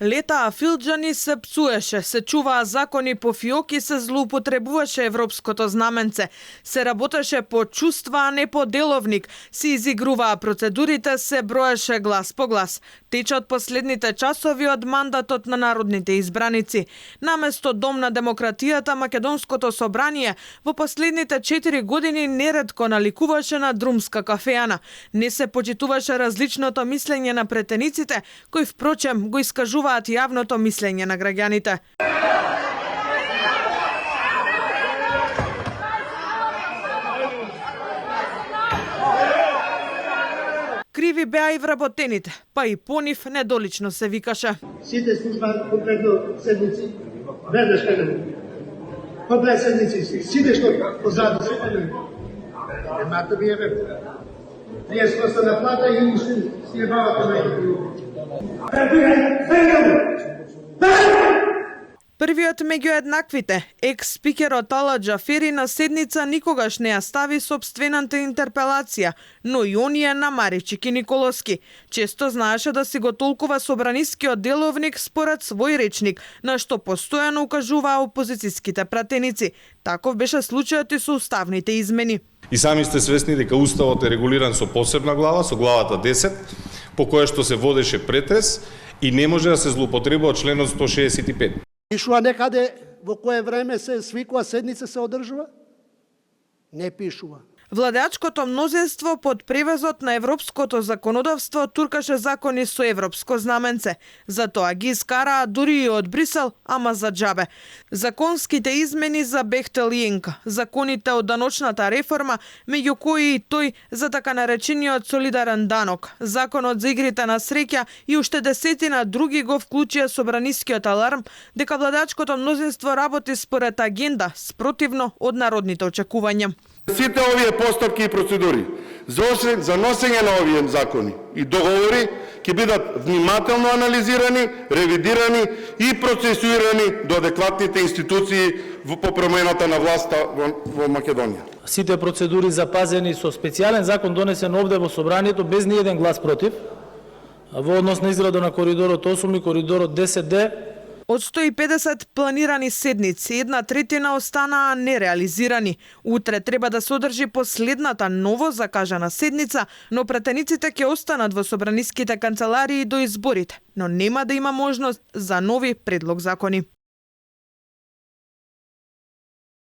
Летаа филџани се псуеше, се чуваа закони по фиоки, се злоупотребуваше европското знаменце, се работеше по чувства, а не по деловник, се изигруваа процедурите, се броеше глас по глас. Течат последните часови од мандатот на народните избраници. Наместо Дом на демократијата, Македонското собрание во последните 4 години неретко наликуваше на друмска кафеана. Не се почитуваше различното мислење на претениците, кои впрочем го искажуваат јавното мислење на граѓаните. Криви беа и вработените, па и по нив недолично се викаше. Сите служба конкретно седници, веднаш кај по 2 седници, сите што позади се, немате ви еве. Вие сте на плата и ни се бавате на Првиот меѓу еднаквите, екс-спикерот Ала Џафери на седница никогаш не ја стави собствената интерпелација, но и оние на Маричик и Николовски. Често знаеше да си го толкува собранискиот деловник според свој речник, на што постојано укажуваа опозицијските пратеници. Таков беше случајот и со уставните измени. И сами сте свесни дека уставот е регулиран со посебна глава, со главата 10, по која што се водеше претрес и не може да се злоупотребува членот 165. Пишува некаде во кое време се свикува седница се одржува? Не пишува. Владеачкото мнозинство под превезот на европското законодавство туркаше закони со европско знаменце. Затоа ги искараа дури и од Брисел, ама за џабе. Законските измени за Бехтел и Енка, законите од даночната реформа, меѓу кои и тој за така наречениот солидарен данок, законот за игрите на среќа и уште десетина други го вклучија собранискиот аларм дека владеачкото мнозинство работи според агенда, спротивно од народните очекувања. Сите овие постапки и процедури за носење на овие закони и договори ќе бидат внимателно анализирани, ревидирани и процесуирани до адекватните институции по промената на власта во Македонија. Сите процедури запазени со специјален закон донесен овде во собранието без ни еден глас против во однос на израда на коридорот 8 и коридорот 10D. Од 150 планирани седници, 1/3 останаа нереализирани. Утре треба да се одржи последната ново закажана седница, но претениците ќе останат во собраниските канцеларии до изборите, но нема да има можност за нови предлог закони.